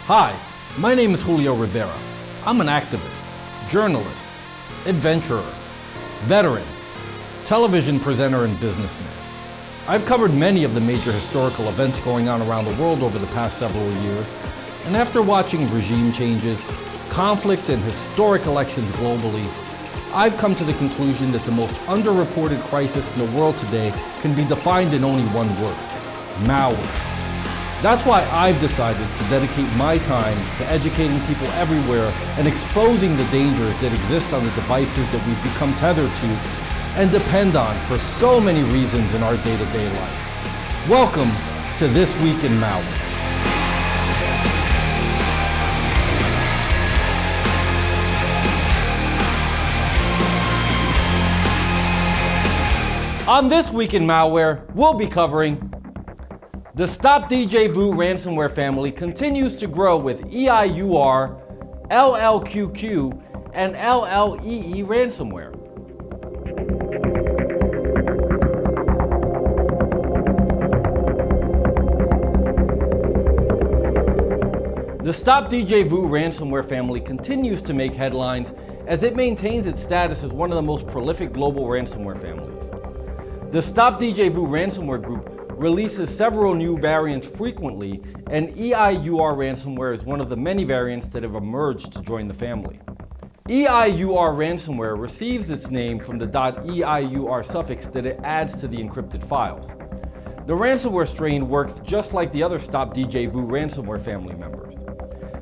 Hi, my name is Julio Rivera. I'm an activist, journalist, adventurer, veteran, television presenter, and businessman. I've covered many of the major historical events going on around the world over the past several years, and after watching regime changes, conflict, and historic elections globally, I've come to the conclusion that the most underreported crisis in the world today can be defined in only one word: malware. That's why I've decided to dedicate my time to educating people everywhere and exposing the dangers that exist on the devices that we've become tethered to and depend on for so many reasons in our day-to-day life. Welcome to This Week in Malware. On This Week in Malware, we'll be covering the Djvu Ransomware family continues to grow with EIUR, LLQQ, and LLEE Ransomware. The Djvu Ransomware family continues to make headlines as it maintains its status as one of the most prolific global ransomware families. The Djvu Ransomware group releases several new variants frequently, and EIUR Ransomware is one of the many variants that have emerged to join the family. EIUR Ransomware receives its name from the .EIUR suffix that it adds to the encrypted files. The ransomware strain works just like the other Djvu Ransomware family members.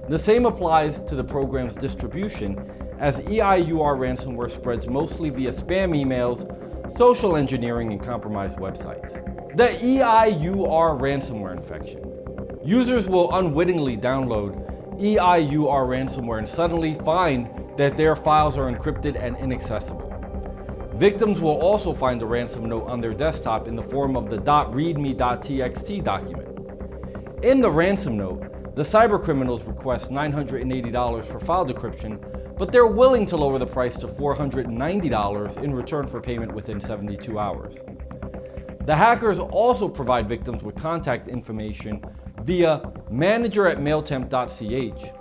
The same applies to the program's distribution, as EIUR Ransomware spreads mostly via spam emails, social engineering, and compromised websites. The EIUR ransomware infection. Users will unwittingly download EIUR ransomware and suddenly find that their files are encrypted and inaccessible. Victims will also find the ransom note on their desktop in the form of the .readme.txt document. In the ransom note, the cybercriminals request $980 for file decryption, but they're willing to lower the price to $490 in return for payment within 72 hours. The hackers also provide victims with contact information via manager@mailtemp.ch,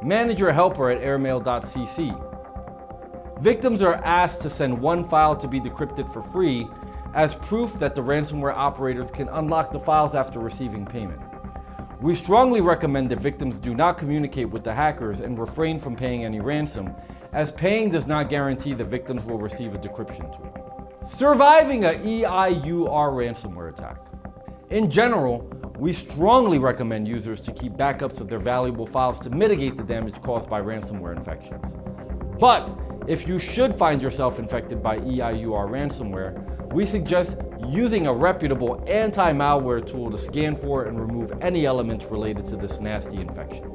managerhelper@airmail.cc. Victims are asked to send one file to be decrypted for free as proof that the ransomware operators can unlock the files after receiving payment. We strongly recommend that victims do not communicate with the hackers and refrain from paying any ransom, as paying does not guarantee that victims will receive a decryption tool. Surviving a EIUR ransomware attack. In general, we strongly recommend users to keep backups of their valuable files to mitigate the damage caused by ransomware infections. But if you should find yourself infected by EIUR ransomware, we suggest using a reputable anti-malware tool to scan for and remove any elements related to this nasty infection.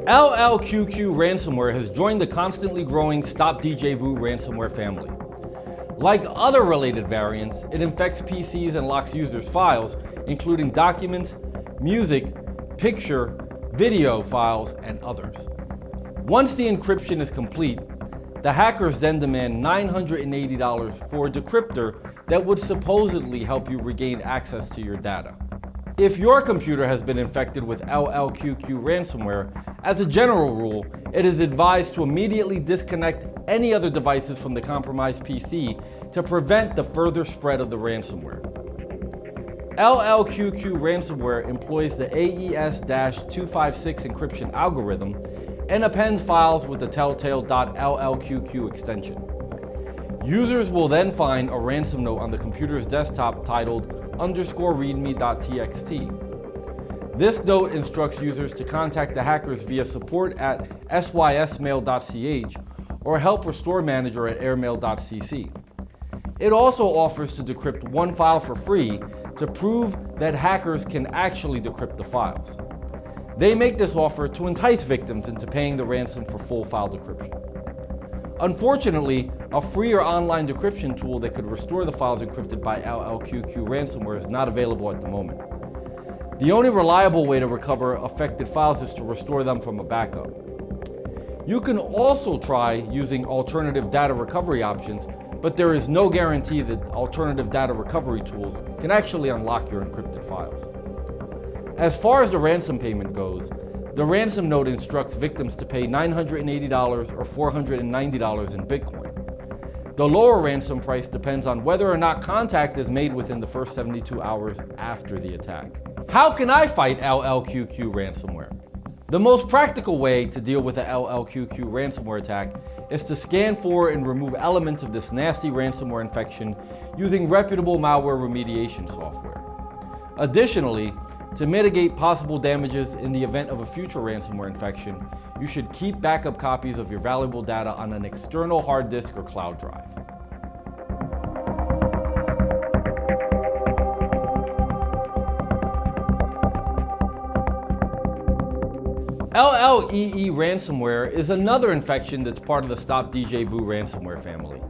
LLQQ Ransomware has joined the constantly growing Djvu Ransomware family. Like other related variants, it infects PCs and locks users' files, including documents, music, picture, video files, and others. Once the encryption is complete, the hackers then demand $980 for a decryptor that would supposedly help you regain access to your data. If your computer has been infected with LLQQ ransomware, as a general rule, it is advised to immediately disconnect any other devices from the compromised PC to prevent the further spread of the ransomware. LLQQ ransomware employs the AES-256 encryption algorithm and appends files with the telltale .LLQQ extension. Users will then find a ransom note on the computer's desktop titled _readme.txt. This note instructs users to contact the hackers via support@sysmail.ch or help restore manager@airmail.cc. It also offers to decrypt one file for free to prove that hackers can actually decrypt the files. They make this offer to entice victims into paying the ransom for full file decryption. Unfortunately, a free or online decryption tool that could restore the files encrypted by LLQQ ransomware is not available at the moment. The only reliable way to recover affected files is to restore them from a backup. You can also try using alternative data recovery options but there is no guarantee that alternative data recovery tools can actually unlock your encrypted files. As far as the ransom payment goes, the ransom note instructs victims to pay $980 or $490 in Bitcoin. The lower ransom price depends on whether or not contact is made within the first 72 hours after the attack. How can I fight LLQQ ransomware? The most practical way to deal with the LLQQ ransomware attack is to scan for and remove elements of this nasty ransomware infection using reputable malware remediation software. Additionally, to mitigate possible damages in the event of a future ransomware infection, you should keep backup copies of your valuable data on an external hard disk or cloud drive. LLEE Ransomware is another infection that's part of the Stop Djvu Ransomware family.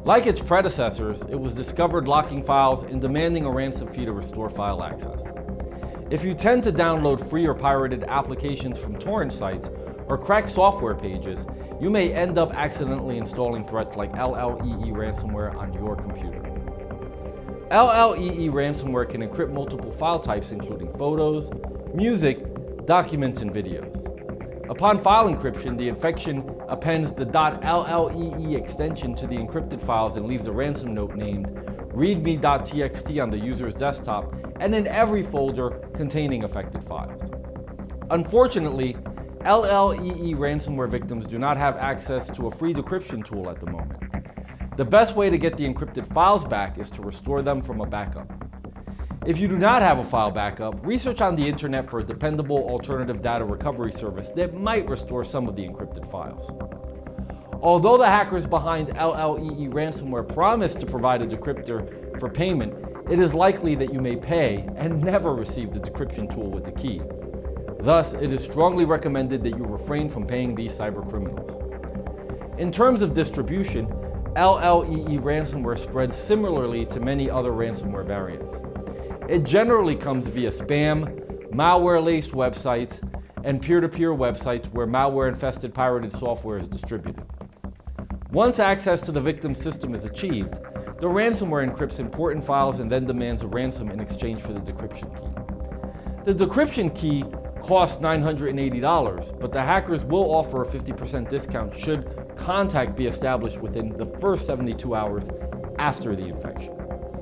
Like its predecessors, it was discovered locking files and demanding a ransom fee to restore file access. If you tend to download free or pirated applications from torrent sites or cracked software pages, you may end up accidentally installing threats like LLEE Ransomware on your computer. LLEE Ransomware can encrypt multiple file types including photos, music, documents, and videos. Upon file encryption, the infection appends the .llee extension to the encrypted files and leaves a ransom note named readme.txt on the user's desktop and in every folder containing affected files. Unfortunately, LLEE ransomware victims do not have access to a free decryption tool at the moment. The best way to get the encrypted files back is to restore them from a backup. If you do not have a file backup, research on the internet for a dependable alternative data recovery service that might restore some of the encrypted files. Although the hackers behind LLEE ransomware promise to provide a decryptor for payment, it is likely that you may pay and never receive the decryption tool with the key. Thus, it is strongly recommended that you refrain from paying these cyber criminals. In terms of distribution, LLEE ransomware spreads similarly to many other ransomware variants. It generally comes via spam, malware-laced websites, and peer-to-peer websites where malware-infested pirated software is distributed. Once access to the victim's system is achieved, the ransomware encrypts important files and then demands a ransom in exchange for the decryption key. The decryption key costs $980, but the hackers will offer a 50% discount should contact be established within the first 72 hours after the infection.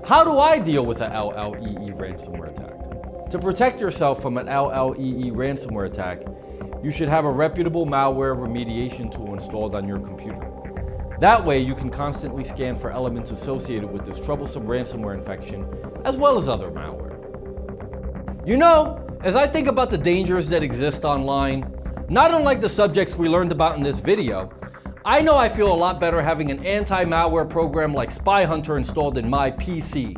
How do I deal with an LLEE ransomware attack? To protect yourself from an LLEE ransomware attack, you should have a reputable malware remediation tool installed on your computer. That way you can constantly scan for elements associated with this troublesome ransomware infection, as well as other malware. You know, as I think about the dangers that exist online, not unlike the subjects we learned about in this video, I know I feel a lot better having an anti-malware program like SpyHunter installed in my PC,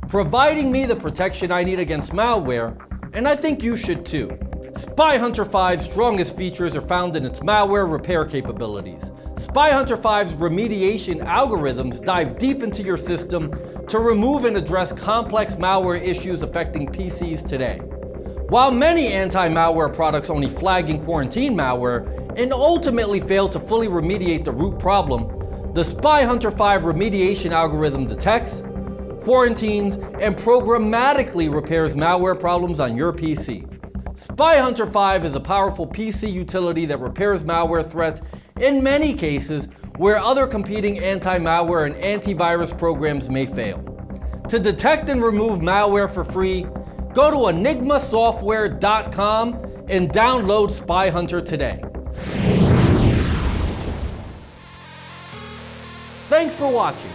providing me the protection I need against malware, and I think you should too. SpyHunter 5's strongest features are found in its malware repair capabilities. SpyHunter 5's remediation algorithms dive deep into your system to remove and address complex malware issues affecting PCs today. While many anti-malware products only flag and quarantine malware and ultimately fail to fully remediate the root problem, the SpyHunter 5 remediation algorithm detects, quarantines, and programmatically repairs malware problems on your PC. SpyHunter 5 is a powerful PC utility that repairs malware threats in many cases where other competing anti-malware and antivirus programs may fail. To detect and remove malware for free, go to enigmasoftware.com and download SpyHunter today. Thanks for watching.